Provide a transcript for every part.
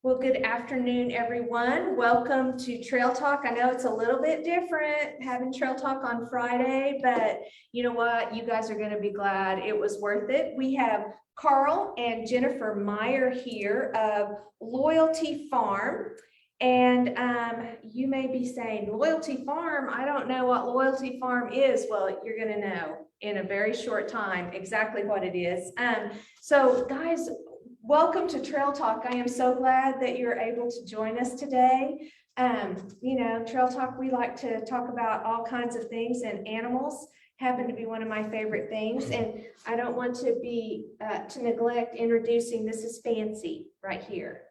Well, good afternoon, everyone. Welcome to Trail Talk. I know it's a little bit different having Trail Talk on Friday, but you know what? You guys are going to be glad it was worth it. We have Carl and Jennifer Meyer here of Loyalty Farm. And you may be saying, Loyalty Farm, I don't know what Loyalty Farm is. Well, you're going to know in a very short time exactly what it is. So guys, welcome to Trail Talk. I am so glad that you're able to join us today. Trail Talk, we like to talk about all kinds of things, and animals happen to be one of my favorite things. And I don't want to neglect introducing, this is Fancy right here.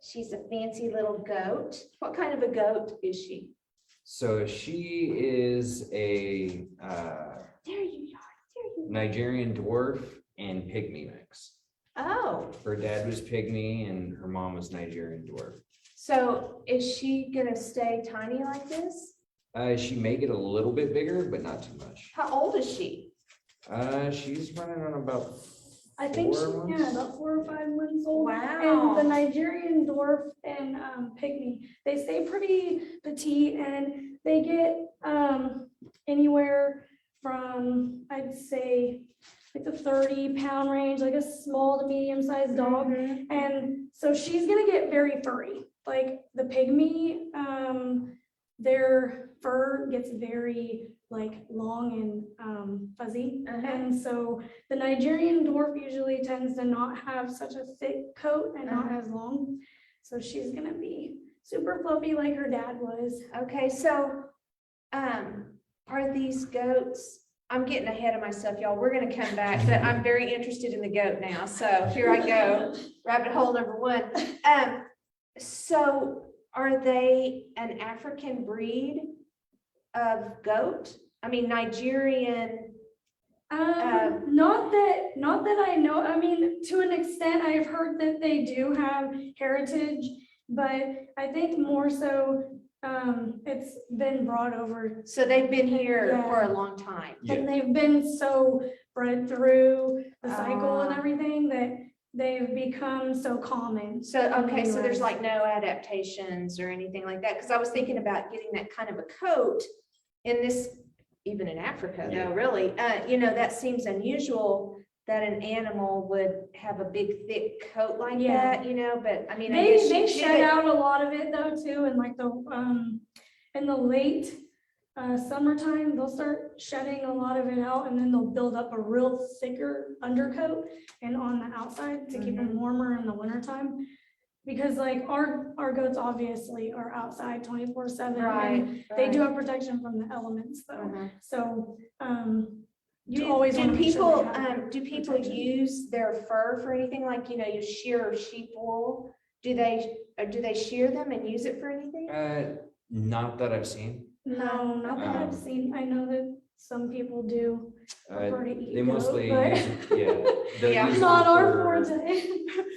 She's a fancy little goat. What kind of a goat is she? So she is a Nigerian dwarf and pygmy mix. Oh. Her dad was pygmy and her mom was Nigerian dwarf. So is she gonna stay tiny like this? She may get a little bit bigger, but not too much. How old is she? She's running on about I think she, 4 months. about 4 or 5 months old. Wow. And the Nigerian dwarf and pygmy, they stay pretty petite, and they get anywhere from, I'd say, like the 30-pound range, like a small to medium-sized dog. Mm-hmm. And so she's gonna get very furry. Like the pygmy, their fur gets very like long and fuzzy. Uh-huh. And so the Nigerian dwarf usually tends to not have such a thick coat and not as long. So she's gonna be super fluffy like her dad was. Okay, so are these goats? I'm getting ahead of myself, y'all. We're gonna come back, but I'm very interested in the goat now. So here I go, rabbit hole number one. So are they an African breed of goat? I mean, Nigerian. Not that I know. I mean, to an extent, I've heard that they do have heritage, but I think more so it's been brought over, So they've been here Yeah. for a long time. and they've been so bred through the cycle and Ah. everything that they've become so common. So, okay, so there's US. like no adaptations or anything like that, because I was thinking about getting that kind of a coat in this, even in Africa, Yeah. though, really, that seems unusual that an animal would have a big, thick coat like Yeah. that, but I mean, I They guess they she shed did it. out a lot of it though too, and like in the late summertime, they'll start shedding a lot of it out, and then they'll build up a real thicker undercoat and on the outside to keep them warmer in the wintertime. Because like our goats obviously are outside 24/7. Right, They do right. have protection from the elements though. Uh-huh. So you Do always want to make sure they have do people protection. use their fur for anything, like, you shear sheep wool? Do they shear them and use it for anything? Not that I've seen. No, not that I've seen. I know that some people do prefer to eat They goat, mostly but use it, yeah. they'll Yeah. use it not our for- forte.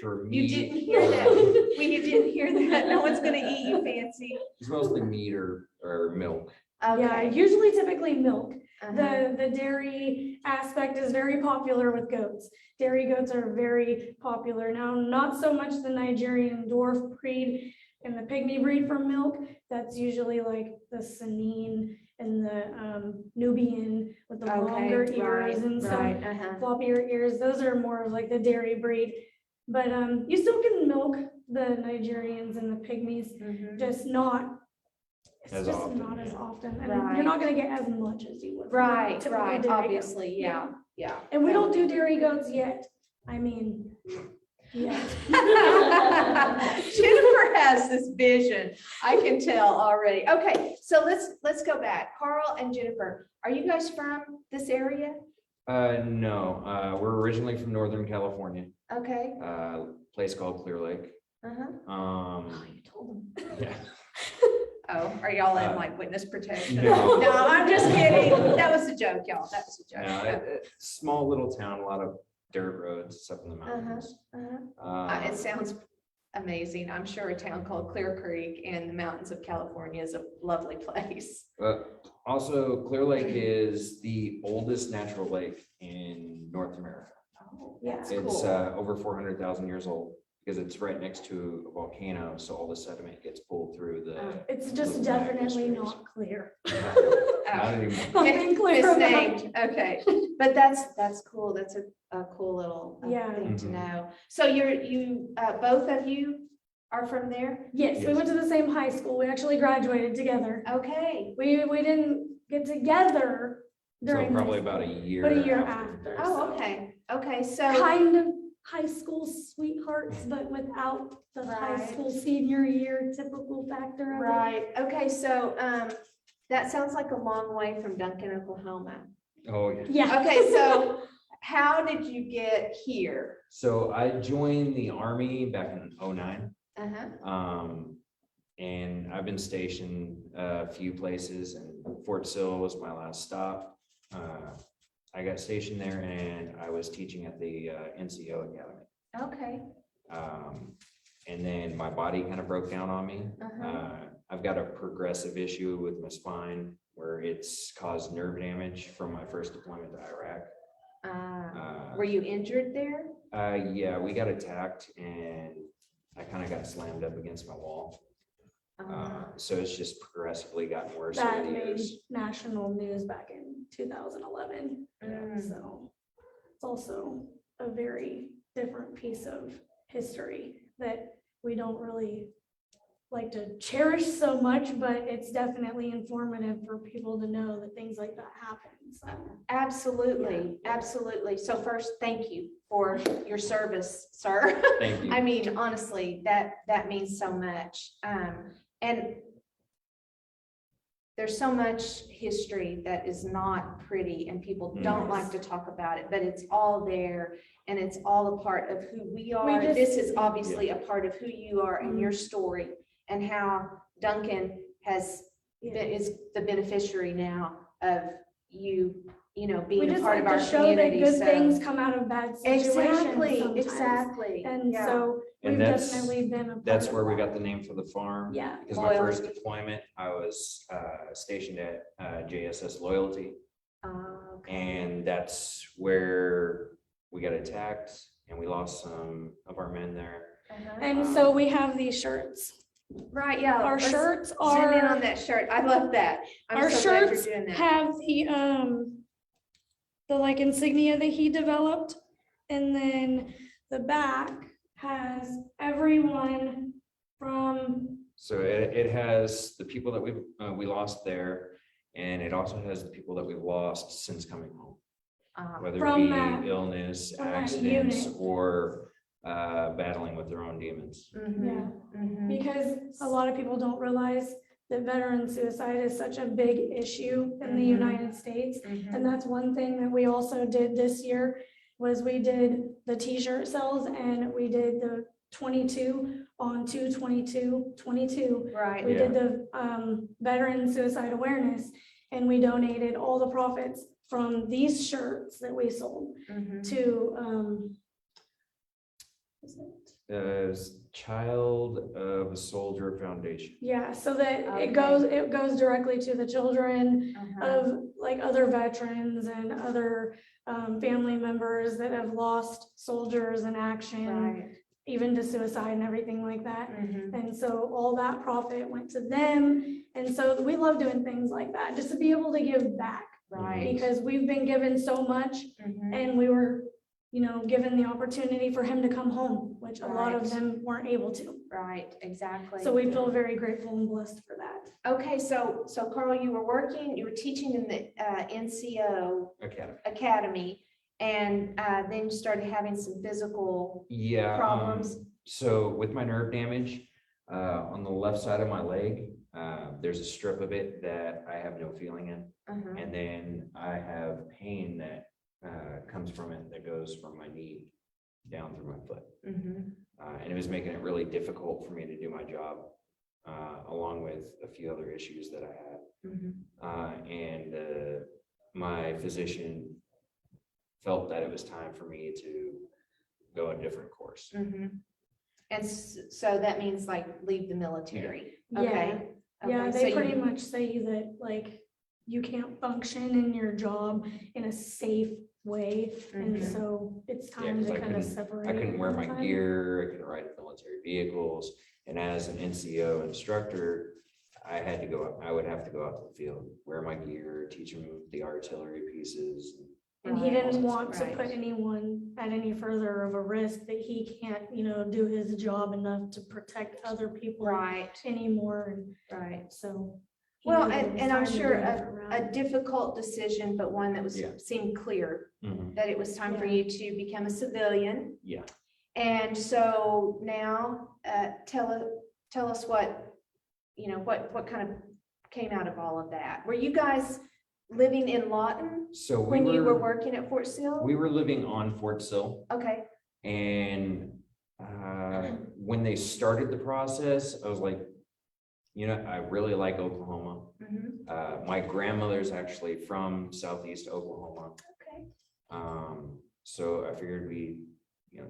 For You meat. didn't hear that. Well, you didn't hear that. No one's gonna eat you, Fancy. It's mostly meat or milk. Yeah, Okay. usually typically milk. Uh-huh. The dairy aspect is very popular with goats. Dairy goats are very popular. Now, not so much the Nigerian dwarf breed and the pygmy breed for milk. That's usually like the Sanin and the Nubian with the longer Okay, ears right, and some right, uh-huh. floppier ears. Those are more of like the dairy breed. But you still can milk the Nigerians and the pygmies, Mhm. just not it's As just often, not as yeah. often, and Right. you're not gonna get as much as you would. from a Right, typical right, dairy goat. obviously, yeah. And we don't do dairy goats yet. I mean, yeah. Jennifer has this vision, I can tell already. Okay, so let's go back. Carl and Jennifer, are you guys from this area? No, we're originally from Northern California, Okay. place called Clear Lake. Uh-huh. Oh, you told them. Yeah. Oh, are y'all in like witness protection? No. No, I'm just kidding. That was a joke, y'all. That was a joke. No, small little town, a lot of dirt roads up in the mountains. It sounds amazing. I'm sure a town called Clear Creek in the mountains of California is a lovely place. But also, Clear Lake is the oldest natural lake in North America. Oh, Yeah. that's It's cool. over 400,000 years old. because it's right next to a volcano, so all the sediment gets pulled through the. It's just Little magnet definitely strips. not clear. Not anymore. I've been clear about it. Misnamed, okay, but that's cool, that's a cool little Yeah. thing to Mhm. know. So both of you are from there? Yes, we Yes. went to the same high school. We actually graduated together. Okay, We didn't get together So during. probably high about a school, year. But a year after. oh, so okay, so, Kind of high school sweethearts, but without the high Right. school senior year typical factor of it. right, okay, so, that sounds like a long way from Duncan, Oklahoma. Oh, yeah. Yeah. Okay, so how did you get here? So I joined the Army back in '09. Uh-huh, And I've been stationed a few places, and Fort Sill was my last stop. I got stationed there and I was teaching at the NCO Academy. okay, And then my body kind of broke down on me. uh-huh, I've got a progressive issue with my spine where it's caused nerve damage from my first deployment to Iraq. were you injured there? Yeah, we got attacked and I kind of got slammed up against my wall. So it's just progressively gotten worse That over the made years. national news back in 2011. Mm. So it's also a very different piece of history that we don't really like to cherish so much, but it's definitely informative for people to know that things like that happen. So Absolutely, absolutely. So first, thank you for your service, sir. Thank you. I mean, honestly, that means so much. And there's so much history that is not pretty and people don't like to talk about it, but it's all there and it's all a part of who we are. just- This is obviously a part of who you are and your story and how Duncan is the beneficiary now of you we being a just part like of our to show that community. good So- things come out of bad situations Exactly, sometimes. exactly. And Yeah. so And we've that's- definitely been a part That's of where we that. got the name for the farm. Yeah. Because my first Loyalty. deployment, I was stationed at JSS Loyalty. Okay. And that's where we got attacked and we lost some of our men there. Uh-huh. And so we have these shirts. Right, yeah. Our let's shirts Zoom in on are, that shirt. I love that. I'm our so glad you're shirts doing that. have the like insignia that he developed. And then the back has everyone from, So it has the people that we lost there, and it also has the people that we've lost since coming home, whether it From be that- illness, from that accidents, unit. or battling with their own demons. Yeah. Mhm. because a lot of people don't realize that veteran suicide is such a big issue in the Mhm. United States. Mhm. And that's one thing that we also did this year, was we did the t-shirt sales and we did the 22 on 2/22/22. Right. We did the veteran suicide awareness and we donated all the profits from these shirts that we sold Mhm. to is it- Child of a Soldier Foundation. yeah, so that Okay. it goes directly to the children Uh-huh. of like other veterans and other family members that have lost soldiers in action, Right. even to suicide and everything like that. Mhm. And so all that profit went to them. And so we love doing things like that, just to be able to give back, Right. because we've been given so much Mhm. and we were, given the opportunity for him to come home, which a lot of Right. them weren't able to. Right, exactly. So we feel very grateful and blessed for that. Okay, so Carl, you were teaching in the NCO Academy. Academy and then you started having some physical Yeah. problems. So with my nerve damage, on the left side of my leg, there's a strip of it that I have no feeling in. Uh-huh. And then I have pain that comes from it that goes from my knee down through my foot. Mhm. And it was making it really difficult for me to do my job, along with a few other issues that I had. Mhm. And my physician felt that it was time for me to go a different course. Mhm. And so that means like leave the military. Okay. Yeah, Okay, they so pretty you- much say that like you can't function in your job in a safe way. And Mhm. so it's Yeah, time 'cause to I kind of couldn't- separate. I couldn't wear my time. gear, I couldn't ride military vehicles, and as an NCO instructor, I had to go out, I would have to go out to the field, wear my gear, teach them the artillery pieces. And he Right, didn't want to right. put anyone at any further of a risk that he can't, do his job enough to protect other people Right, anymore. And right. so. he Well, knew that it was and I'm time to sure go a different a route. difficult decision, but one that was, Yeah. seemed clear, Mhm. that it was time for Yeah. you to become a civilian. Yeah, And so now, tell us what, what kind of came out of all of that? Were you guys living in Lawton so when you were working at Fort Sill? we were living on Fort Sill, Okay, and when they started the process, I was like, I really like Oklahoma. mhm, My grandmother's actually from Southeast Oklahoma. okay, So I figured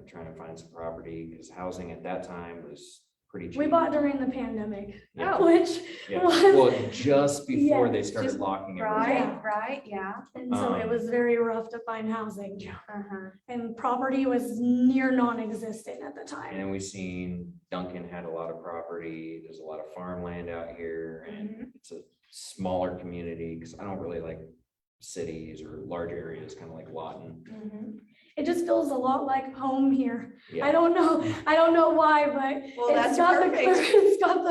trying to find some property, because housing at that time was pretty cheap. We bought during the pandemic, Yeah. which Yeah, was, well, just before they Yes, started just locking everything. right, up. right, yeah, and so it was very rough to find housing. Yeah. uh-huh, And property was near non-existent at the time. And we seen Duncan had a lot of property, there's a lot of farmland out here, and Mhm. it's a smaller community, because I don't really like cities or large areas, kind of like Lawton. mhm. It just feels a lot like home here. Yeah. I don't know why, but Well, it's that's got perfect. it's got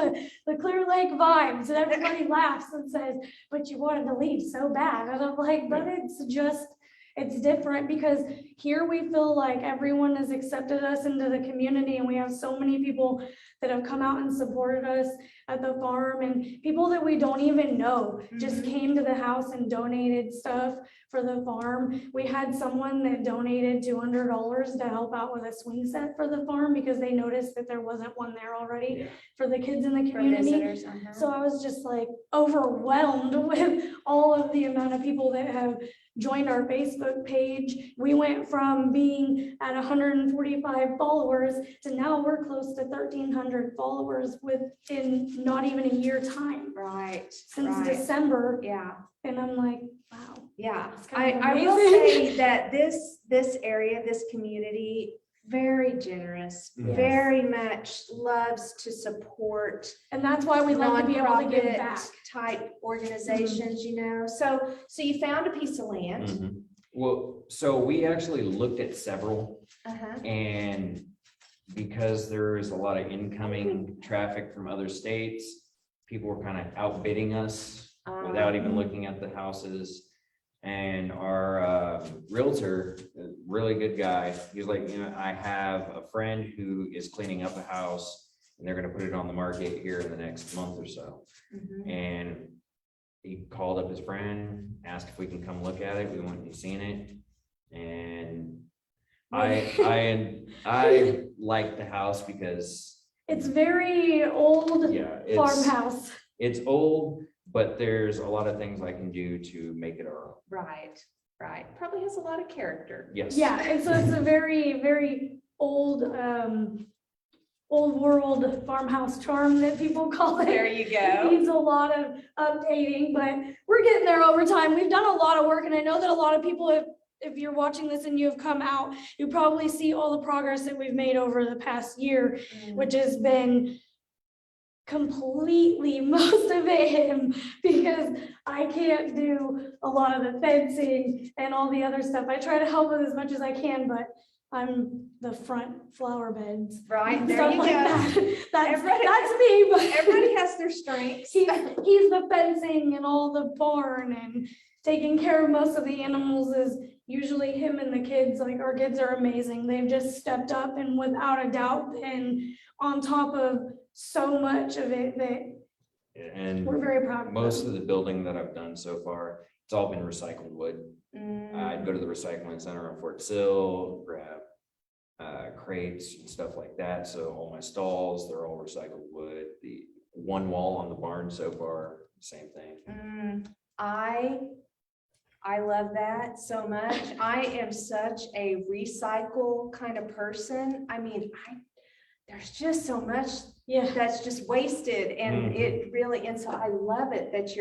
the Clear Lake vibes, and everybody laughs and says, but you wanted to leave so bad. And I'm like, but it's different, because here we feel like everyone has accepted us into the community, and we have so many people that have come out and supported us at the farm, and people that we don't even know just Mhm. came to the house and donated stuff for the farm. We had someone that donated $200 to help out with a swing set for the farm, because they noticed that there wasn't one there already Yeah. for the kids in the For community. visitors, uh-huh. So I was just like overwhelmed with all of the amount of people that have joined our Facebook page. We went from being at 145 followers to now we're close to 1,300 followers within not even a year time, Right, since right, December. yeah. And I'm like, wow. Yeah, It's kind of I will amazing. say that this area, this community, very generous, Yes. very much loves to support And that's why we like to be able to give nonprofit back. type organizations, So you found a piece of land. Mhm. Well, so we actually looked at several, Uh-huh. and because there's a lot of incoming traffic from other states, people were kind of outbidding us without even looking at the houses. And our realtor, a really good guy, he was like, I have a friend who is cleaning up a house, and they're gonna put it on the market here in the next month or so. Mhm. And he called up his friend, asked if we can come look at it. We went and seen it. And I like the house because, It's very old yeah, farmhouse. it's old, but there's a lot of things I can do to make it our own. Right, right. Probably has a lot of character. Yes. Yeah, and so it's a very, very old, old world farmhouse charm that people call it. There you It go. needs a lot of updating, but we're getting there over time. We've done a lot of work, and I know that a lot of people, if you're watching this and you have come out, you probably see all the progress that we've made over the past year, which has been completely most of it him, because I can't do a lot of the fencing and all the other stuff. I try to help with as much as I can, but I'm the front flower beds. Right, and there stuff you like go. that. Everybody- That's me, but Everybody has their strengths. he's the fencing and all the barn, and taking care of most of the animals is usually him and the kids. Like, our kids are amazing. They've just stepped up and without a doubt been on top of so much of it that And we're very proud of. most them. of the building that I've done so far, it's all been recycled wood. Mm, I'd go to the recycling center on Fort Sill, grab crates and stuff like that. So all my stalls, they're all recycled wood. The one wall on the barn so far, same thing. I love that so much. I am such a recycle kind of person. I mean, there's just so much Yeah. that's just wasted and Mhm. it really, and so I love it that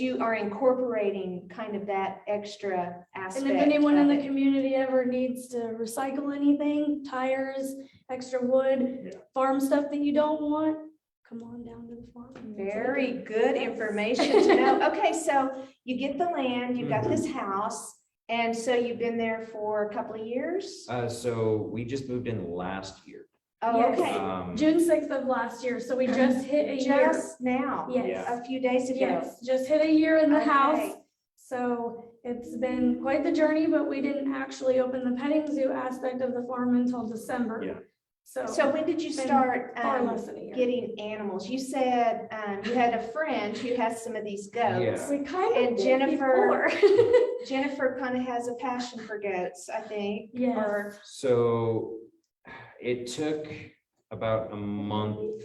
you are incorporating kind of that extra aspect. And if anyone in of the it. community ever needs to recycle anything, tires, extra wood, Yeah. farm stuff that you don't want, come on down to the farm. and we'll take Very it. good information to know. Okay, so you get the land, you've got this house, and so you've been there for a couple of years? So we just moved in last year. Oh, Yes. okay, June 6th of last year, so we just hit a year. just now, Yes, a few days ago. yes, just hit a year in the Okay. house. So it's been quite the journey, but we didn't actually open the petting zoo aspect of the farm until December. Yeah. So when did you been start far less than a year. getting animals? You said you had a friend who has some of these goats. Yeah. We kind of And did Jennifer- before. Jennifer kind of has a passion for goats, I think. Yes. Or, So it took about a month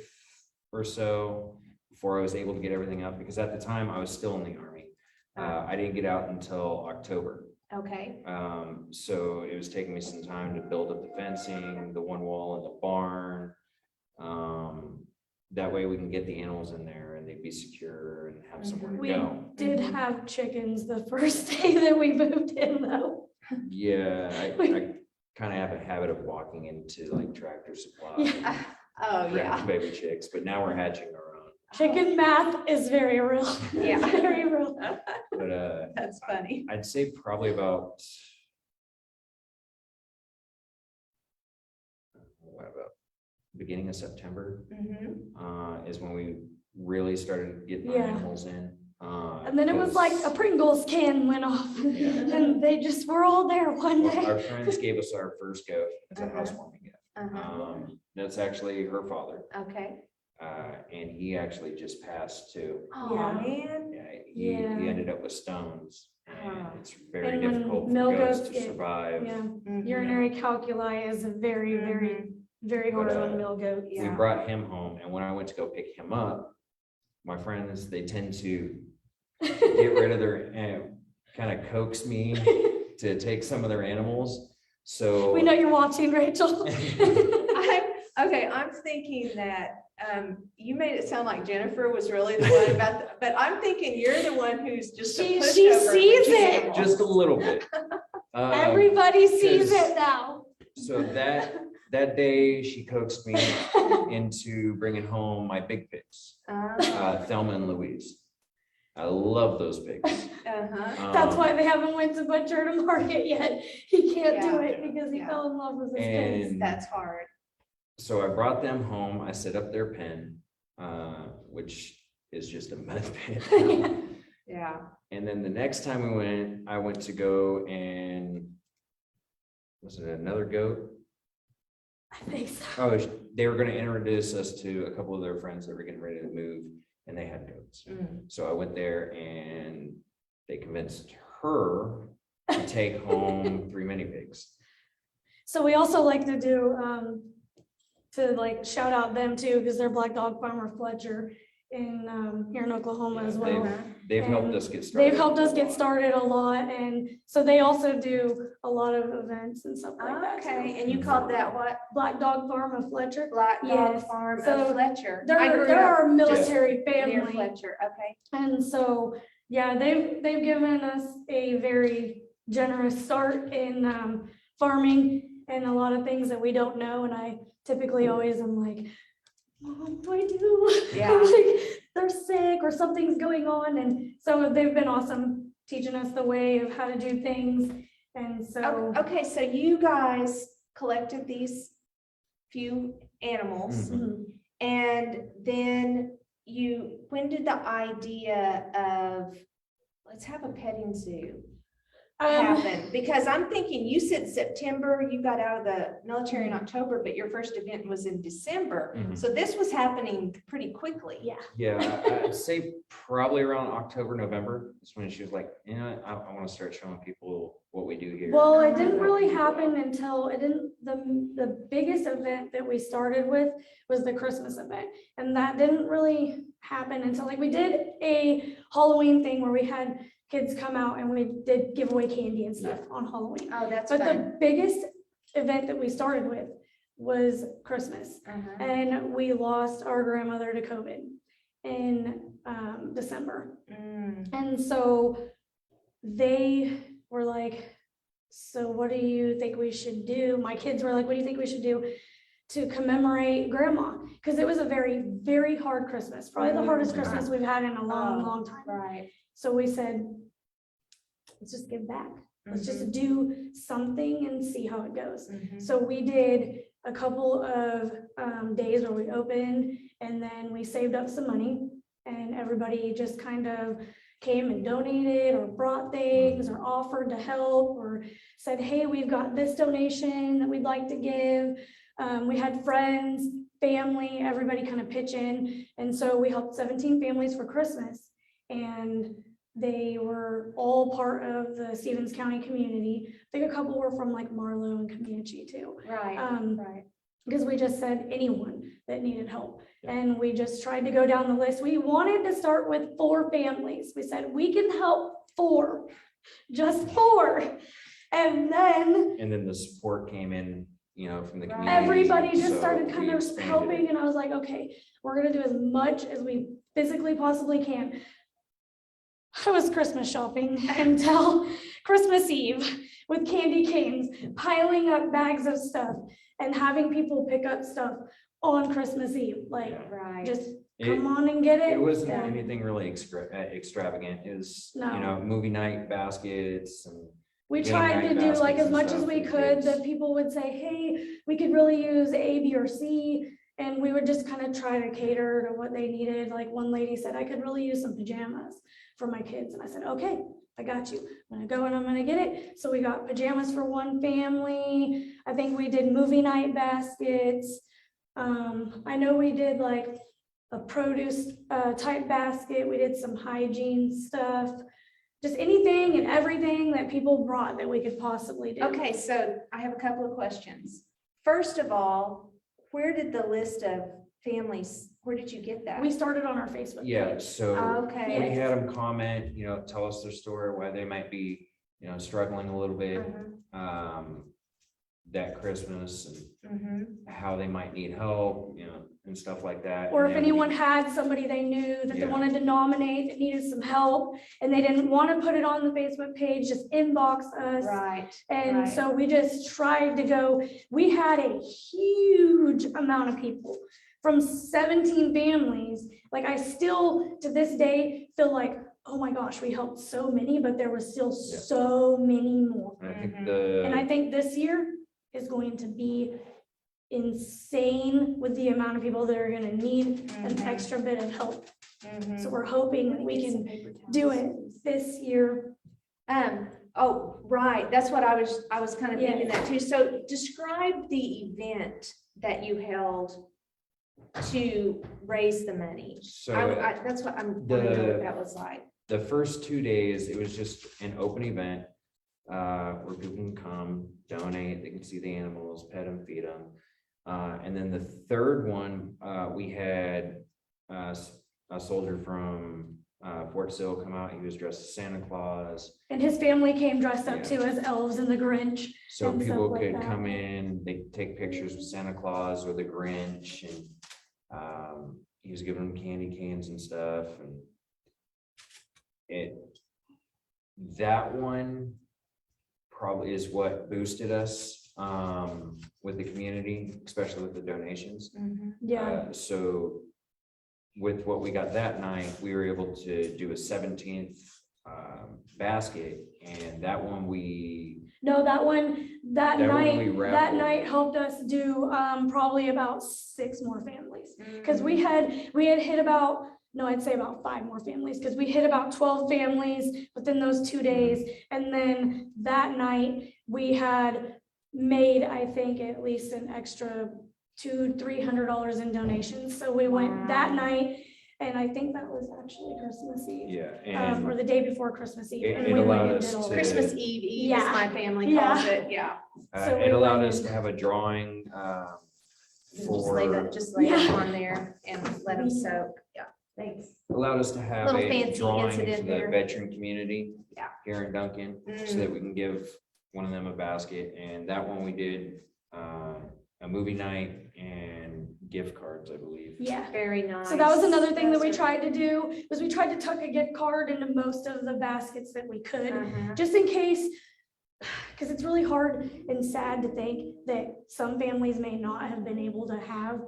or so before I was able to get everything up, because at the time I was still in the Army. I didn't get out until October. okay, So it was taking me some time to build up the fencing, the one wall in the barn. That way we can get the animals in there and they'd be secure and have somewhere to We go. did have chickens the first day that we moved in though. Yeah, I kind of have a habit of walking into like Tractor Supply, and oh, grabbing yeah. baby chicks, but now we're hatching our own. Chicken math is very real. Yeah. Very real. But That's funny. I'd say probably about beginning of September Mhm. is when we really started getting our Yeah. animals in. And then it was like a Pringles can went off Yeah. and they just were all there one Well, day. our friends gave us our first goat as a Uh-huh. housewarming gift. Uh-huh. That's actually her father, Okay. and he actually just passed too. Oh, Yeah. man. Yeah, he Yeah. ended up with stones, and Oh. it's very And when difficult for male goats goats to get- survive. Yeah, Mhm. urinary calculi is very, very, very hard But, on male goats. We Yeah. brought him home, and when I went to go pick him up, my friends, they tend to get rid of their, kind of coax me to take some of their animals, so. We know you're watching, Rachel. I'm thinking that you made it sound like Jennifer was really the one about, but I'm thinking you're the one who's just a She pushover with sees the it. animal. Just a little bit. Everybody sees 'cause- it now. So that day, she coaxed me into bringing home my big pigs, Thelma and Louise. I love those pigs. Uh-huh. That's Um, why they haven't went to butcher to market yet. He can't do Yeah. it because he Yeah. fell in love with his pigs. And That's hard. so I brought them home. I set up their pen, which is just a mud pit. Yeah. And then the next time we went, I went to go and was it another goat? I think so. Oh, they were going to introduce us to a couple of their friends that were getting ready to move, and they had goats. Mm. So I went there and they convinced her to take home 3 mini pigs. So we also like to do, to like shout out them too, because they're Black Dog Farmer Fletcher in, here in Oklahoma as well. They've helped And us get started. They've helped us get started a lot, and so they also do a lot of events and stuff like that. too. Okay, and you called that what? Black Dog Farm of Fletcher. Black Dog Yes. Farm So of Fletcher. I They're, grew they're up our military near family, Fletcher, okay. and so, yeah, they've given us a very generous start in farming and a lot of things that we don't know, and I typically always am like, Mom, what do I do? Yeah. Like, they're sick or something's going on, and so they've been awesome teaching us the way of how to do things, and so. Okay, so you guys collected these few animals Mhm. and then when did the idea of, let's have a petting zoo happen? Because I'm thinking, you said September, you got out of the military in October, but your first event was in December. Mhm. So this was happening pretty quickly. Yeah, Yeah, I'd say probably around October, November is when she was like, I want to start showing people what we do here. well, it didn't really happen until, the biggest event that we started with was the Christmas event. And that didn't really happen until, like, we did a Halloween thing where we had kids come out and we did give away candy and stuff on Halloween. Oh, that's But fun. the biggest event that we started with was Christmas. And we lost our grandmother to COVID in December. And so they were like, so what do you think we should do? My kids were like, what do you think we should do to commemorate grandma? Because it was a very, very hard Christmas, probably the hardest Christmas we've had in a long, long time. Right. So we said, let's just give back. Let's just do something and see how it goes. So we did a couple of days where we opened, and then we saved up some money, and everybody just kind of came and donated or brought things or offered to help or said, hey, we've got this donation that we'd like to give. We had friends, family, everybody kind of pitch in. And so we helped 17 families for Christmas, and they were all part of the Stevens County community. I think a couple were from like Marlowe and Comanche too. Right. Right. Because we just said anyone that needed help. And we just tried to go down the list. We wanted to start with 4 families. We said, we can help 4, just 4. And then the support came in, from the Right. community. everybody just so started we kind of expanded helping. it. And I was like, okay, we're gonna do as much as we physically possibly can. I was Christmas shopping until Christmas Eve with candy canes, piling up bags of stuff and having people pick up stuff on Christmas Eve. Like, Yeah. Right. just It- come on and get it. It wasn't Yeah. anything really extravagant. It was, No. movie night baskets and We game tried night to do like baskets as and much as stuff we for the could, kids. that people would say, hey, we could really use A, B, or C. And we would just kind of try to cater to what they needed. Like one lady said, I could really use some pajamas for my kids. And I said, okay, I got you. I'm gonna go and I'm gonna get it. So we got pajamas for one family. I think we did movie night baskets. I know we did like a produce type basket. We did some hygiene stuff. Just anything and everything that people brought that we could possibly do. Okay, so I have a couple of questions. First of all, where did the list of families, where did you get that? We started on our Facebook yeah, page. so Okay. we had them comment, tell us their story, why they might be, struggling a little bit, that Christmas and how they might need help, and stuff like that. Or And if then anyone we- had somebody they knew that they Yeah. wanted to nominate, that needed some help, and they didn't want to put it on the Facebook page, just inbox us. Right. And right. so we just tried to go, we had a huge amount of people from 17 families. Like I still, to this day, feel like, oh my gosh, we helped so many, but there was still Yeah. so many more. And I think And I think this year is going to be insane with the amount of people that are gonna need an extra bit of help. So we're hoping that we can do it this year. Oh, right, that's what I was kind of Yeah. thinking that too. So describe the event that you held to raise the money. so. That's what I'm wondering what that was like. The first 2 days, it was just an open event, where people can come, donate, they can see the animals, pet them, feed them. And then the third one, we had, a soldier from, Fort Sill come out, he was dressed as Santa Claus. And his family came dressed up Yeah. too as elves and the Grinch. So And stuff people like could that. come in, they take pictures with Santa Claus or the Grinch and, he was giving them candy canes and stuff and that one probably is what boosted us, with the community, especially with the donations. Yeah, So with what we got that night, we were able to do a 17th basket, and that one no, that That one we night, that raffled. night helped us do probably about 6 more families. Because we had hit about, no, I'd say about 5 more families, because we hit about 12 families within those 2 days. And then that night, we had made, I think, at least an extra $200-300 in donations. So we went that Wow. night, and I think that was actually Christmas Eve. Yeah, Or and the day before Christmas Eve. It- and it we went allowed and us did all to- that. Christmas Eve, as Yeah. my family Yeah. calls it, yeah. So it we allowed went us to and- have a drawing, Just lay for, it, just lay it Yeah. on there and let them soak, yeah, thanks. allowed us to have Little a fancy drawing incident for the there. veteran community. Yeah. Here in Duncan, so that we can give one of them a basket, and that one we did, a movie night and gift cards, I believe. Yeah. Very nice. So that was another thing that we Those are- tried to do, was we tried to tuck a gift card into most of the baskets that we could, Uh-huh. just in case, because it's really hard and sad to think that some families may not have been able to have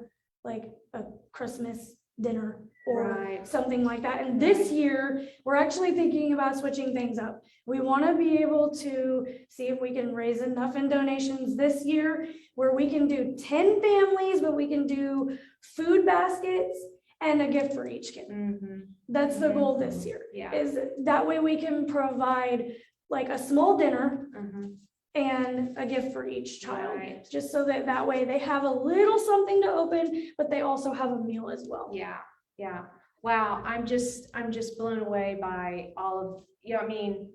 like a Christmas dinner or Right. something like that. And this year, we're actually thinking about switching things up. We want to be able to see if we can raise enough in donations this year where we can do 10 families, but we can do food baskets and a gift for each kid. Mhm. That's the Mhm. goal this year, Yeah. is that way we can provide like a small dinner Mhm. and a gift for each child. Right. Just so that that way they have a little something to open, but they also have a meal as well. Yeah, yeah. Wow, I'm just blown away by all of, I mean,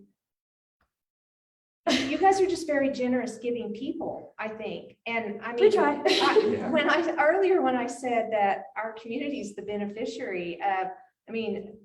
you guys are just very generous giving people, I think. And I mean, We try. when I said that our community is the beneficiary of, I mean,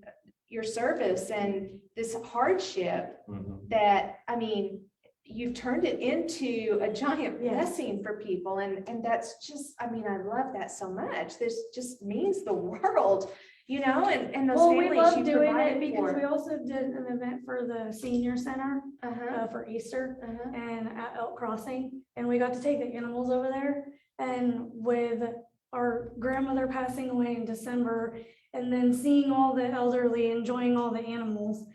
your service and this hardship Mhm. that, I mean, you've turned it into a giant Yes. blessing for people. And that's just, I mean, I love that so much. This just means the world, and those Well, we families love you doing it provided because we for. also did an event for the senior center Uh-huh, for Easter uh-huh. and at Elk Crossing. And we got to take the animals over there. And with our grandmother passing away in December and then seeing all the elderly enjoying all the animals,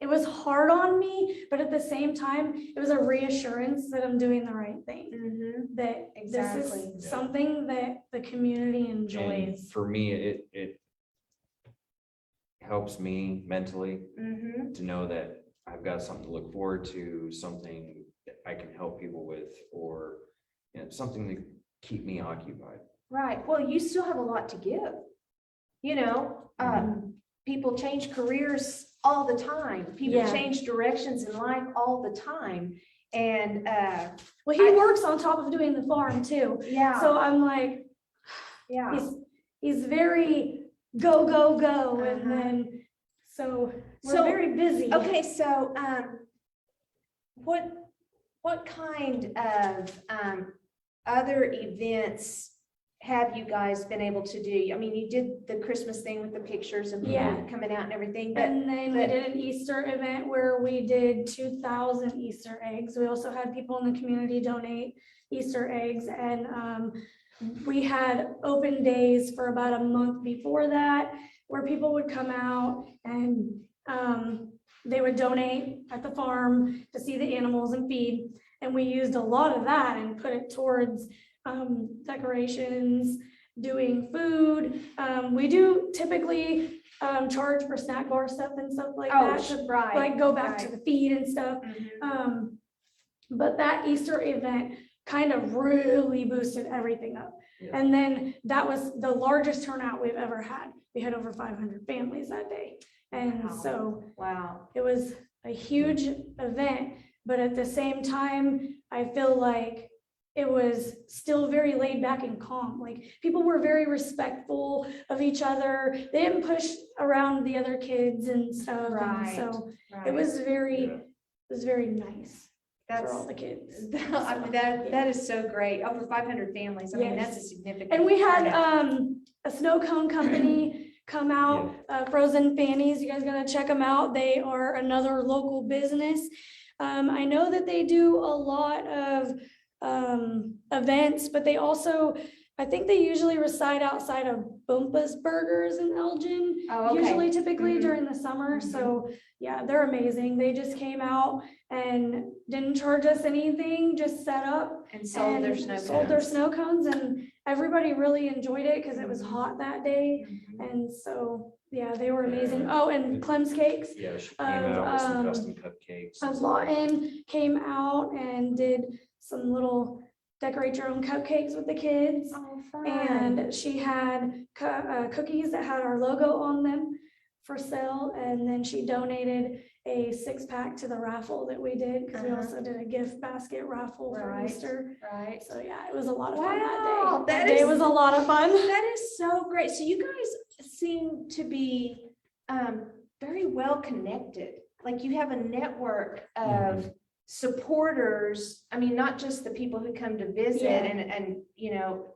it was hard on me, but at the same time, it was a reassurance that I'm doing the right thing. Mhm. That this Exactly. is something that the community And enjoys. for me, it helps me mentally Mhm. to know that I've got something to look forward to, something that I can help people with, or something to keep me occupied. Right. Well, you still have a lot to give. People change careers all the time. People Yeah. change directions in life all the time. And, Well, he works on top of doing the farm too. yeah, So I'm like, yeah. he's very go, go, go. Uh-huh. And then, so we're So, very busy. Okay, so, what kind of, other events have you guys been able to do? I mean, you did the Christmas thing with the pictures and Yeah. people coming out and everything, but, And then we but- did an Easter event where we did 2,000 Easter eggs. We also had people in the community donate Easter eggs, and we had open days for about a month before that, where people would come out and they would donate at the farm to see the animals and feed. And we used a lot of that and put it towards decorations, doing food. We do typically charge for snack bar stuff and stuff like oh, that, to right. like go back to right. the feed and stuff. Mhm. But that Easter event kind of really boosted everything up. Yeah. And then that was the largest turnout we've ever had. We had over 500 families that day. And Wow. so Wow. it was a huge event, but at the same time, I feel like it was still very laid back and calm. Like people were very respectful of each other. They didn't push around the other kids and stuff. And Right, so right. it was very, Yeah. it was very nice for all That's, the kids. I mean, that is so great. Over 500 families. I mean, Yes. that's a significant. And we had turnout. a snow cone company come out, Frozen Fannies. You guys gotta check them out. They are another local business. I know that they do a lot of events, but they also, I think they usually reside outside of Bumpa's Burgers in Elgin. Oh, okay. Usually typically Mhm. during the summer. Mhm. So yeah, they're amazing. They just came out and didn't charge us anything, just set up And sold their and snow sold their cones. snow cones, and everybody really enjoyed it because it was hot that day. Mhm. And so, yeah, they were amazing. Yeah. Oh, and Clem's Cakes. Yeah, she came out with some custom cupcakes. and stuff. Lawton came out and did some little decorate your own cupcakes with the kids. Oh, fun. And she had cookies that had our logo on them for sale. And then she donated a 6-pack to the raffle that we did, because we Uh-huh. also did a gift basket raffle for Right. Easter. Right. So yeah, it was a lot of fun Wow, that day. that That day is- was a lot of fun. That is so great. So you guys seem to be very well connected. Like you have a network of supporters, I mean, not just the people who come to visit Yeah. and, you know,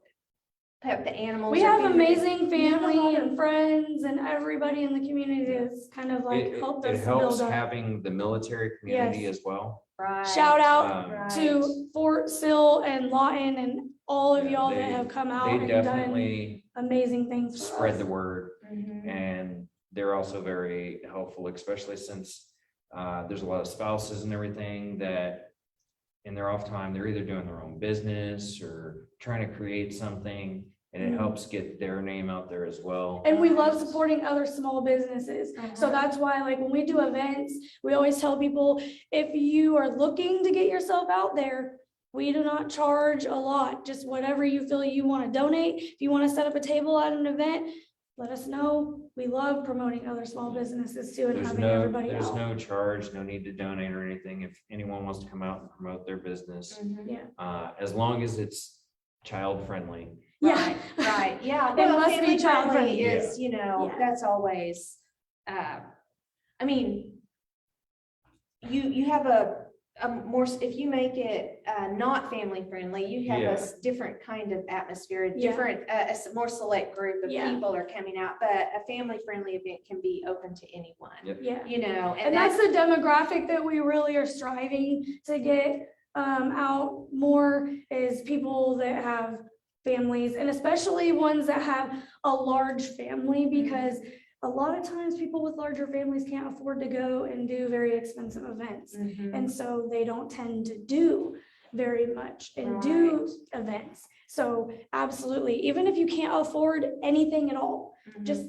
pet the animals. We or have feed the- amazing You have a family lot of- and friends and everybody in the community that's kind of like It helped it us helps build up. having the military community Yes. as well. Right. Shout out Um, to Fort Sill and Lawton and all of Yeah, y'all that they- have come out They and done definitely amazing things for spread us. the word, Mhm. and they're also very helpful, especially since there's a lot of spouses and everything that in their off time, they're either doing their own business or trying to create something, and it Mhm. helps get their name out there as well. And we love supporting other small businesses. So Uh-huh. that's why, like, when we do events, we always tell people, if you are looking to get yourself out there, we do not charge a lot, just whatever you feel you want to donate. If you want to set up a table at an event, let us know. We love promoting other small businesses too and having everybody There's out. no charge, no need to donate or anything. If anyone wants to come out and promote their business, Mhm. as long as it's child friendly. Yeah. Right, yeah. It Well, must be family child friendly friendly. is, you know, Yeah. that's always, I mean, you have a more, if you make it not family friendly, you have a Yeah. different kind of atmosphere, a Yeah. different, more select group of Yeah. people are coming out, but a family friendly event can be open to anyone, Yep. Yeah. you know, And that's the demographic that we really are striving to get out more, is people that have families, and especially ones that have a large family, because a lot of times people with larger families can't afford to go and do very expensive events. Mhm. And so they don't tend to do very much and do Right. events. So absolutely, even if you can't afford anything at all, Mhm. just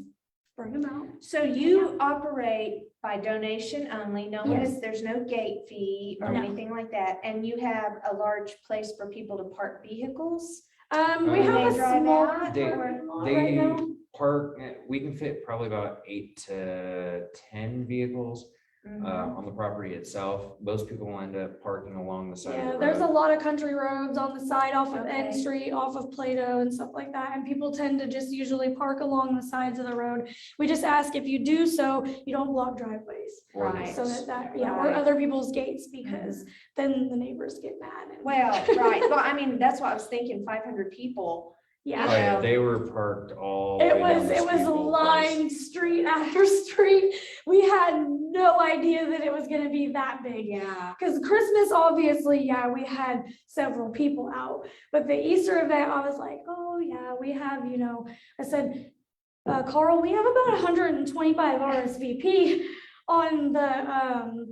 bring them out. So you operate by donation only, Yes. there's no gate fee or No. anything like that, and you have a large place for people to park vehicles? We Um, have a They drive small out, They- parking lot right They now. park, we can fit probably about 8 to 10 vehicles Mhm. on the property itself. Most people will end up parking along the side of Yeah, the there's a road. lot of country roads on the side off of N Okay. Street, off of Plato and stuff like that, and people tend to just usually park along the sides of the road. We just ask if you do so, you don't block driveways, Or Right. so gates. that, yeah, or Right. other people's gates, because then the neighbors get mad. and- Well, right, well, I mean, that's what I was thinking, 500 people. Oh, Yeah, yeah, they were parked all. the it way down was, the it street was both ways. lined street after street. We had no idea that it was gonna be that big. Yeah. Because Christmas, obviously, yeah, we had several people out, but the Easter event, I was like, oh, yeah, we have, you know, I said, Carl, we have about 125 RSVP on the,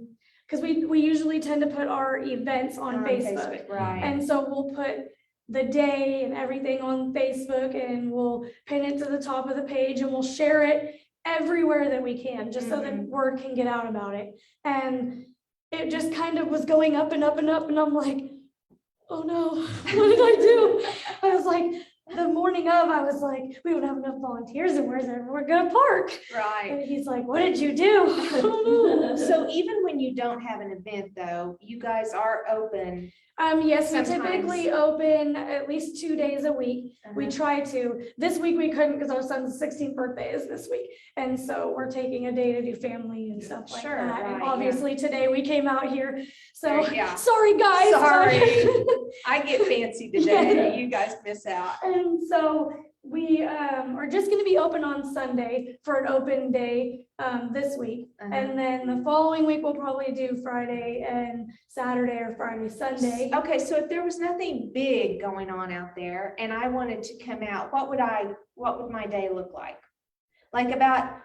because we usually tend to put our events on Facebook. Right. And so we'll put the day and everything on Facebook, and we'll pin it to the top of the page, and we'll share it everywhere that we can, just so that Mhm. word can get out about it. And it just kind of was going up and up and up, and I'm like, oh no, what did I do? I was like, the morning of, I was like, we don't have enough volunteers, and where's everyone gonna park? Right. And he's like, what did you do? I don't know. So even when you don't have an event though, you guys are open. Yes, we Sometimes. typically open at least 2 days a week. We try to. This week we couldn't because our son's 16th birthday is this week. And so we're taking a day to do family and stuff like Sure, that. right, And yeah. obviously today we came out here. So Yeah. sorry, guys. Sorry. I get fancy today, Yeah. you guys miss out. And so we are just going to be open on Sunday for an open day this week. And then the following week we'll probably do Friday and Saturday, or Friday, Sunday. Okay, so if there was nothing big going on out there and I wanted to come out, what would my day look like? Like about,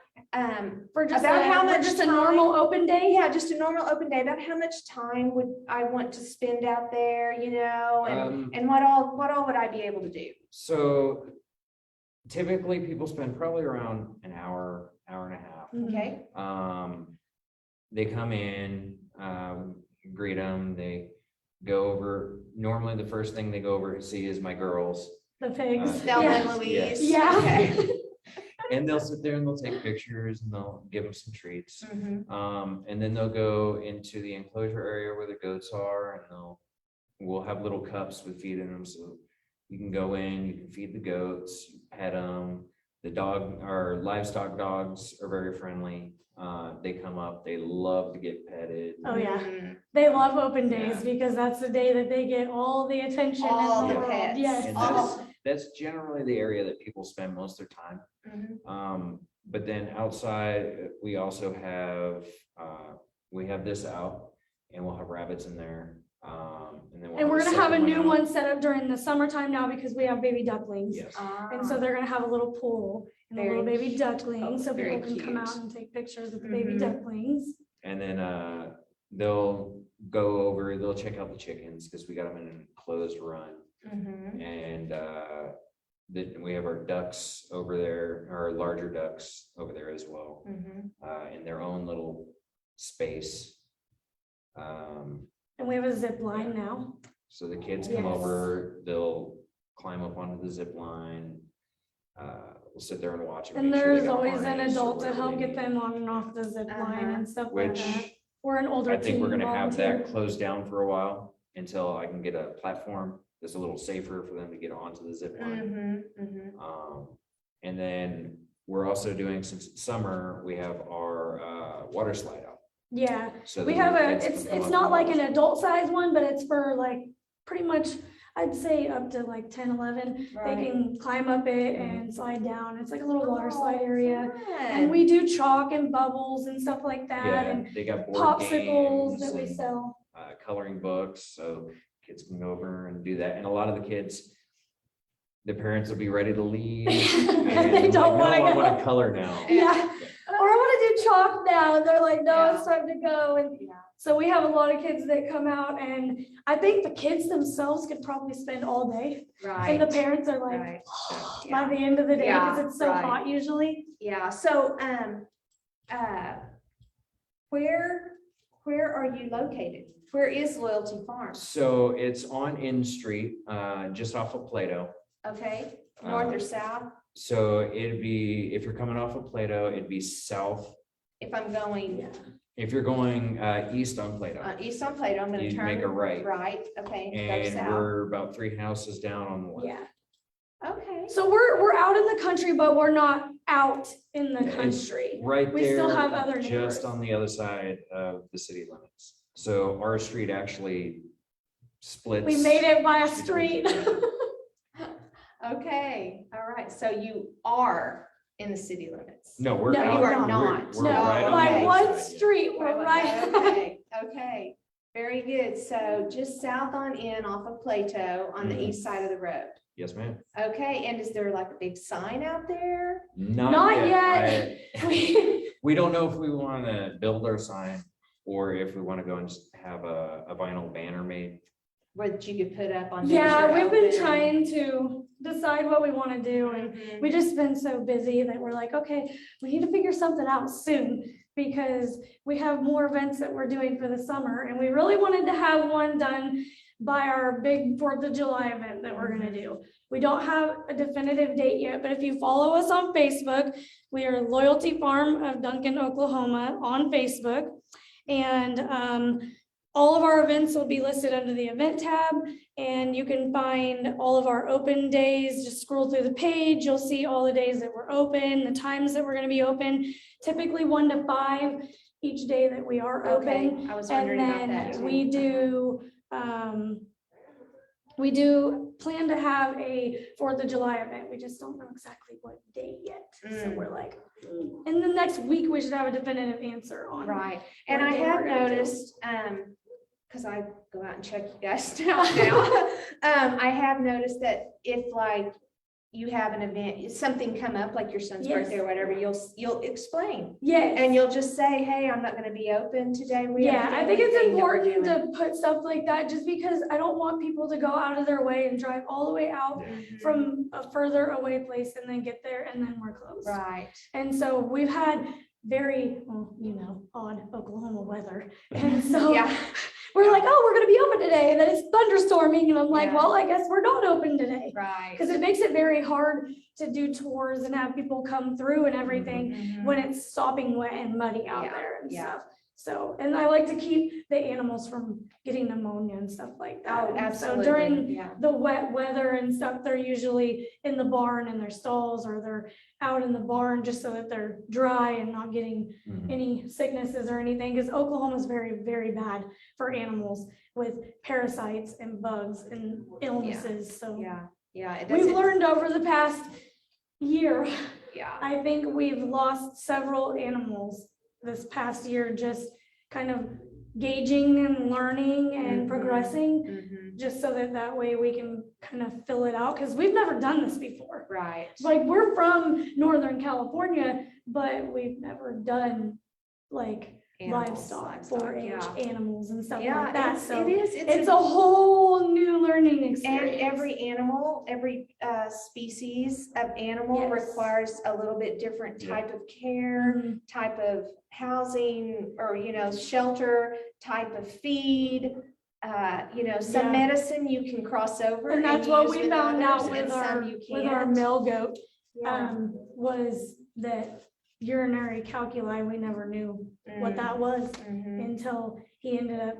For just about how much just a time? normal open day. yeah, just a normal open day, about how much time would I want to spend out there, you know, and what all would I be able to do? So typically people spend probably around an hour, hour and a half. Okay, They come in, greet them, they go over, normally the first thing they go over to see is my girls. The pigs. Thelma Yeah. and Louise. Yes. Yeah. Okay. And they'll sit there and they'll take pictures and they'll give them some treats. Mhm. And then they'll go into the enclosure area where the goats are, and we'll have little cups with feed in them, so you can go in, you can feed the goats, pet them, our livestock dogs are very friendly. They come up, they love to get petted. Oh, yeah. Mm. They love open days Yeah. because that's the day that they get all the attention All in the the world. pets. Yes. And Oh. that's generally the area that people spend most of their time. Mhm. But then outside, we also have, we have this out and we'll have rabbits in there. And And we're gonna have a second new out. one set up during the summertime now because we have baby ducklings. Yes. And so they're gonna have a little pool and a little Very baby duckling, so very people can come out cute. and take pictures with the baby Mhm. ducklings. And then, they'll go over, they'll check out the chickens because we got them in an enclosed run. Mhm. And, then we have our ducks over there, our larger ducks over there as well, Mhm. in their own little space. And we have a zip line now. So the kids come Yes. over, they'll climb up onto the zip line. We'll sit there and watch. And there's always an harness or adult to whatever help they get need. them on and off the zip line and stuff like Which that. Or an older I think we're teen gonna have that volunteer. closed down for a while until I can get a platform that's a little safer for them to get onto the zip line. Mhm. Mhm. And then we're also doing, since it's summer, we have our water slide out. Yeah, So we the have little a, kids can it's come up not and like watch. an adult size one, but it's for like pretty much, I'd say up to like 10, 11. They Right. can climb up it Mhm. and slide down. It's like a little water slide Oh, area. fun. And we do chalk and bubbles and stuff like that Yeah, and they got board popsicles games that we and, sell. coloring books, so kids can go over and do that. And a lot of the kids, the parents will be ready to leave. and They I'm don't like, wanna "No, I go." wanna color now. Yeah, or I want to do chalk now. And they're like, no, it's Yeah. time to go. And Yeah. so we have a lot of kids that come out and I think the kids themselves could probably spend all day. And the Right. parents are like, Right. by the end of the day, because Yeah, it's so right. hot usually. Yeah. So, where are you located? Where is Loyalty Farms? So it's on N Street, just off of Plato. Okay, north or Um, south? So it'd be, if you're coming off of Plato, it'd be south. If I'm going If you're going east on Plato, east on Plato, I'm gonna you'd turn. make a right. Right, okay, go And south. we're about 3 houses down on the left. Yeah. Okay. So we're out in the country, but we're not out in the It's country. Right We still there, have other neighbors. just on the other side of the city limits. So our street actually splits. We made it by a between street. two. Okay, all right, so you are in the city limits? No, we're No, out. you are we're- not. we're No, right on by the one other side, yeah. street, we're right. Okay, okay, very good. So just south on in off of Plato on the Mhm. east side of the road. Yes, ma'am. Okay, and is there like a big sign out there? Not yet. We don't know if we want to build our sign or if we want to go and just have a vinyl banner made. Where that you could put up on. days Yeah, you're we've been open? trying to decide what we want to do and Mhm. we just been so busy that we're like, okay, we need to figure something out soon because we have more events that we're doing for the summer and we really wanted to have one done by our big 4th of July event that we're gonna do. We don't have a definitive date yet, but if you follow us on Facebook, we are Loyalty Farm of Duncan, Oklahoma on Facebook. And all of our events will be listed under the event tab and you can find all of our open days. Just scroll through the page. You'll see all the days that we're open, the times that we're going to be open, typically 1 to 5 each day that we are Okay, open. I was And wondering about that. then too. we do plan to have a 4th of July event. We just don't know exactly what date yet. So Mm. we're like, in the next week, we should have a definitive answer on. Right, and what I day have we're gonna do. noticed, because I go out and check you guys out now. I have noticed that if like you have an event, something come up, like your son's Yes. birthday or whatever, you'll explain. Yes. And you'll just say, hey, I'm not gonna be open today. We have Yeah, a I think it's family thing that we're important doing." to put stuff like that, just because I don't want people to go out of their way and drive all the way out Mhm. from a further away place and then get there and then we're closed. Right, And so we've had very, well, odd Oklahoma weather. And so yeah, we're like, oh, we're gonna be open today. And then it's thunderstorming and I'm like, Yeah. well, I guess we're not open today. right. Because it makes it very hard to do tours and have people come through and everything Mhm. when it's sopping wet and muddy out Yeah, there and yeah. stuff. So, and I like to keep the animals from getting pneumonia and stuff like that. Oh, And absolutely. So during Yeah. the wet weather and stuff, they're usually in the barn in their stalls, or they're out in the barn just so that they're dry and not getting Mhm. any sicknesses or anything, because Oklahoma is very, very bad for animals with parasites and bugs and illnesses. So Yeah. Yeah. It we've doesn't. learned over the past year, Yeah. I think we've lost several animals this past year, just kind of gauging and learning and Mhm. progressing, Mhm. just so that way we can kind of fill it out, because we've never done this before. Right. Like, we're from Northern California, but we've never done like Animals, livestock, livestock, 4-H yeah. animals and stuff Yeah, like that. it's- So it is. it's a whole new learning And experience. every animal, every species of animal Yes. requires a little bit different Yeah. type of care, Mhm. type of housing, or, shelter, type of feed. Some Yeah. medicine you can cross over. And that's what use we with found others, out and with some our, you with our can't. male goat, Yeah. was that urinary calculi, we never knew what that was Mhm. until he ended up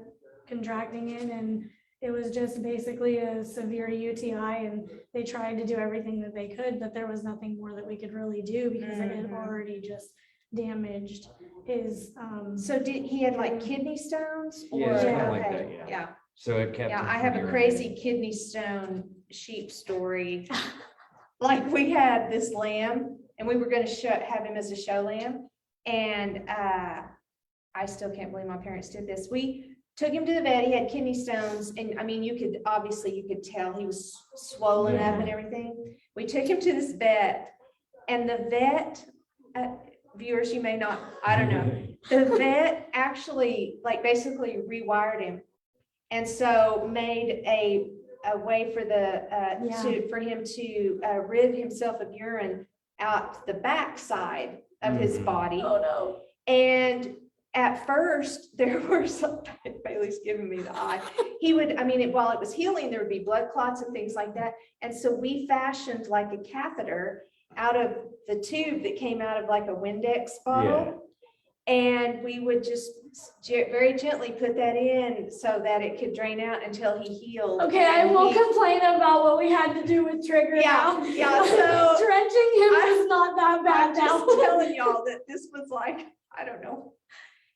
contracting it, and it was just basically a severe UTI, and they tried to do everything that they could, but there was nothing more that we could really do, because it had Mhm. already just damaged his, So he had like kidney stones? Yeah, it's kinda like okay, that, yeah. Yeah. So it kept. Yeah, him I from have a urinating. crazy kidney stone sheep story. Like, we had this lamb, and we were gonna have him as a show lamb, and I still can't believe my parents did this. We took him to the vet. He had kidney stones, and I mean, you could tell he was swollen up and everything. We took him to this vet, and the vet, viewers, you may not, I don't know. The vet actually, like, basically rewired him, and so made a way for for him to rid himself of urine out the backside of his Mhm. body. oh no. And at first, there were some, Bailey's giving me the eye. He would, while it was healing, there would be blood clots and things like that. And so we fashioned like a catheter out of the tube that came out of like a Windex bottle. And we would just very gently put that in so that it could drain out until he healed. Okay, I And won't he- complain about what we had to do with Trigger Yeah, now. yeah, so- Drenching him is not that bad I'm now. just telling y'all that this was like, I don't know.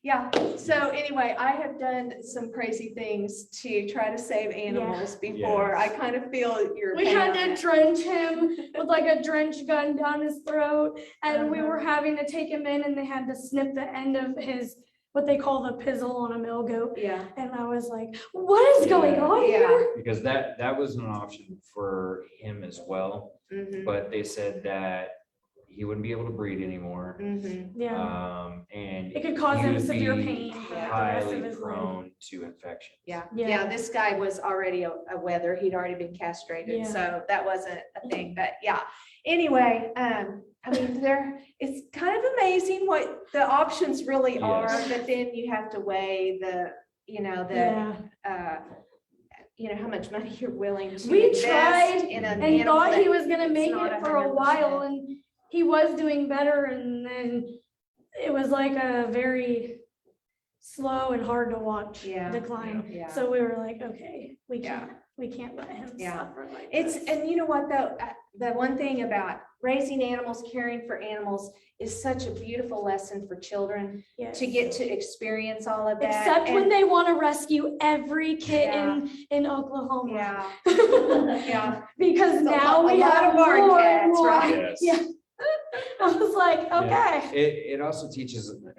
Yeah, so anyway, I have done some crazy things to try to save animals before. Yes. I kind of feel your We pain had on to that. drench him with like a drench gun down his throat, and we Uh-huh. were having to take him in, and they had to snip the end of his, what they call the pizzle on a male goat. Yeah, And I was like, what is going on Yeah. here? Because that was an option for him as well, mhm, but they said that he wouldn't be able to breathe anymore. mhm. Yeah, And it could cause he him would severe be pain for the rest highly of his life. prone to infection. Yeah, Yeah. yeah, this guy was already a wether. He'd already been castrated, Yeah. so that wasn't a thing, but yeah. Anyway, it's kind of amazing what the options really are, Yes. but then you have to weigh Yeah, how much money you're willing to We invest tried in an and animal thought he that- was gonna it's make not it for a 100%. while, and he was doing better, and then it was like a very slow and hard to watch Yeah, decline. yeah. So we were like, okay, we Yeah. can't let him Yeah. suffer like It's, this. and you know what, though, the one thing about raising animals, caring for animals is such a beautiful lesson for children Yes. to get to experience all of that. Except when and- they want to rescue every kitten in Oklahoma. Yeah, yeah. Because It's a now lot- we a lot have of barn more and cats, more. right? Yes. Yeah. I was like, Yeah. okay. It also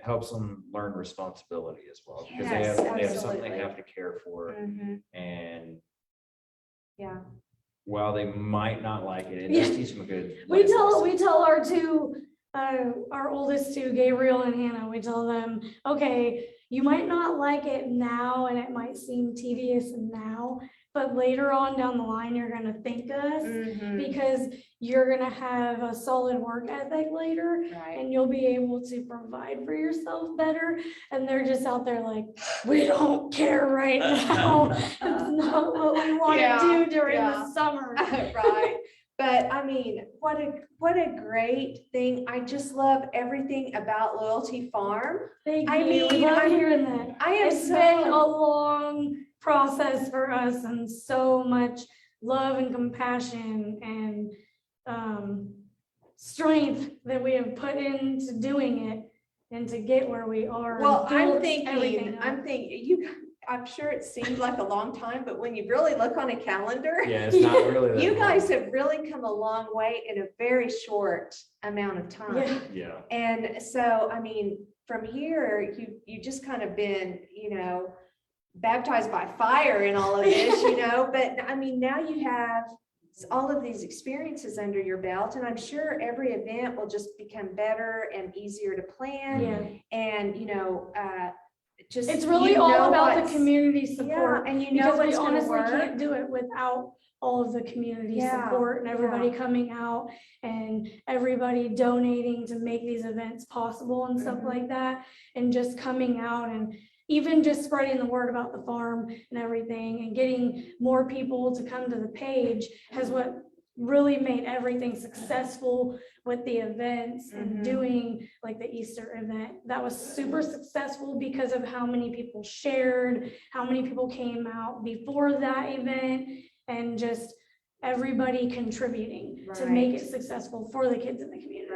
helps them learn responsibility as well, because they Yes, have something absolutely. they have to care for. Mhm, And yeah. while they might not like it, it does teach them a good. We life tell lesson. our oldest two, Gabriel and Hannah, we tell them, okay, you might not like it now and it might seem tedious now, but later on down the line, you're gonna thank us Mhm, because you're gonna have a solid work ethic later right. and you'll be able to provide for yourself better. And they're just out there like, we don't care right now. It's not what we want to Yeah, do during yeah. the summer. Right, But I mean, what a great thing. I just love everything about Loyalty Farm. Thank I you. We mean, love I'm- hearing that. I am It's been a so, long process for us and so much love and compassion and strength that we have put into doing it and to get where we are. and well, I'm build everything thinking, up. I'm sure it seemed like a long time, but when you really look on a calendar, Yeah, it's not really. that you long. guys have really come a long way in a very short amount of time. Yeah. Yeah. And so, I mean, from here, you just kind of been, baptized by fire in all of this, but I mean, now you have all of these experiences under your belt, and I'm sure every event will just become better and easier to plan. Yeah. And, just. It's really you all know about the what's- community Yeah, support. and you know Because we what's gonna honestly work. can't do it without all of the community Yeah, support and everybody yeah. coming out and everybody donating to make these events possible and stuff Mhm. like that. And just coming out and even just spreading the word about the farm and everything and getting more people to come to the page has what really made everything successful with the events Mhm. and doing like the Easter event. That was super successful because of how many people shared, how many people came out before that event, and just everybody contributing to make it Right. successful for the kids in the community.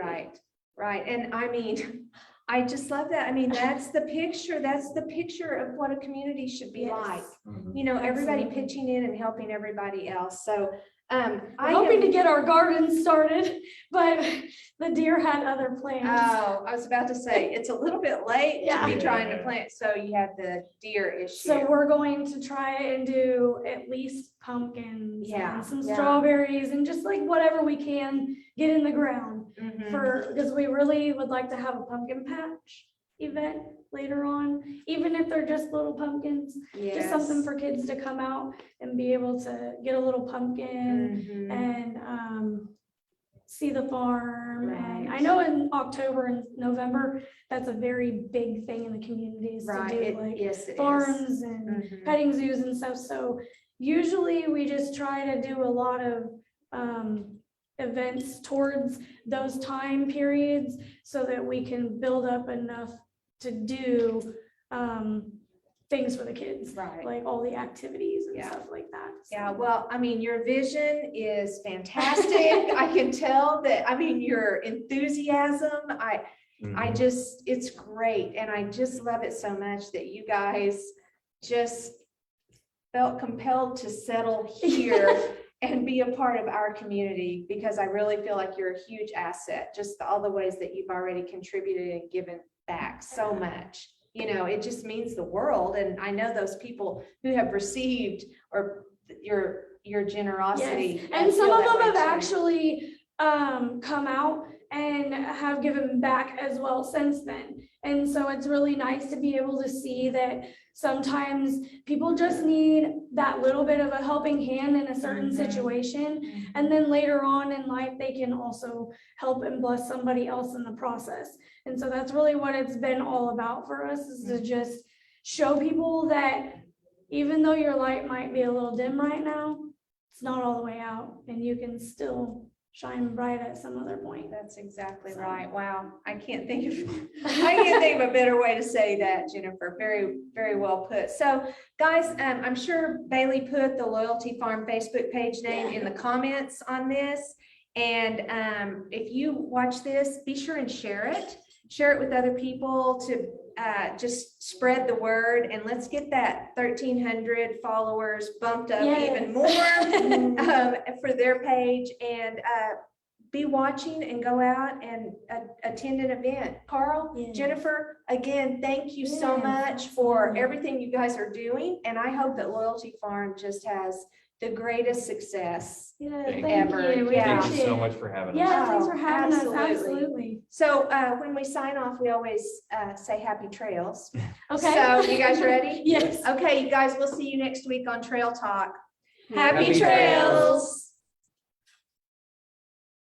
Right. And I mean, I just love that. I mean, that's the picture of what a community should be Yes. like. Mhm. Everybody Absolutely. pitching in and helping everybody else. So, We're I hoping to am, get our garden started, but the deer had other plans. I was about to say, it's a little bit late to Yeah. be trying to Yeah. plant. So you have the deer issue. So we're going to try and do at least pumpkins Yeah, and some yeah. strawberries and just like whatever we can get in the ground Mhm. because we really would like to have a pumpkin patch event later on, even if they're just little pumpkins, just something Yes. for kids to come out and be able to get a little pumpkin Mhm. and see the farm. And I Right. know in October and November, that's a very big thing in the communities to Right. do, like Yes, it is. farms and Mhm. petting zoos and stuff. So usually we just try to do a lot of events towards those time periods so that we can build up enough to do things for the kids, Right. like all the activities and Yeah. stuff like that. So- Yeah, well, I mean, your vision is fantastic. I can tell that, I mean, your enthusiasm, I Mhm. just, it's great. And I just love it so much that you guys just felt compelled to settle here and be a part of our community, because I really feel like you're a huge asset, just all the ways that you've already contributed and given back so much. It just means the world. And I know those people who have received or your generosity. Yes, and some feel of that them way have too. actually come out and have given back as well since then. And so it's really nice to be able to see that sometimes people just need that little bit of a helping hand in a certain Mhm. situation. And then later on in life, they can also help and bless somebody else in the process. And so that's really what it's been all about for us, is to just show people that even though your light might be a little dim right now, it's not all the way out, and you can still shine bright at some other point. That's exactly right. Wow. I can't think of a better way to say that, Jennifer. Very, very well put. So guys, I'm sure Bailey put the Loyalty Farm Facebook page name in the comments on this. And if you watch this, be sure and share it. Share it with other people to just spread the word, and let's get that 1,300 followers bumped up even more for their page, and be watching and go out and attend an event. Carl, Yeah. Jennifer, again, thank you so Yes, much for absolutely. everything you guys are doing. And I hope that Loyalty Farm just has the greatest success. Yeah, Thank thank you. you. We Yeah. Thank you appreciate so it. much for having us. Yeah, thanks for Oh, having us. absolutely. Absolutely. So when we sign off, we always say happy trails. Okay. So you guys ready? Yes. Okay, you guys, we'll see you next week on Trail Talk. Happy Happy trails. trails.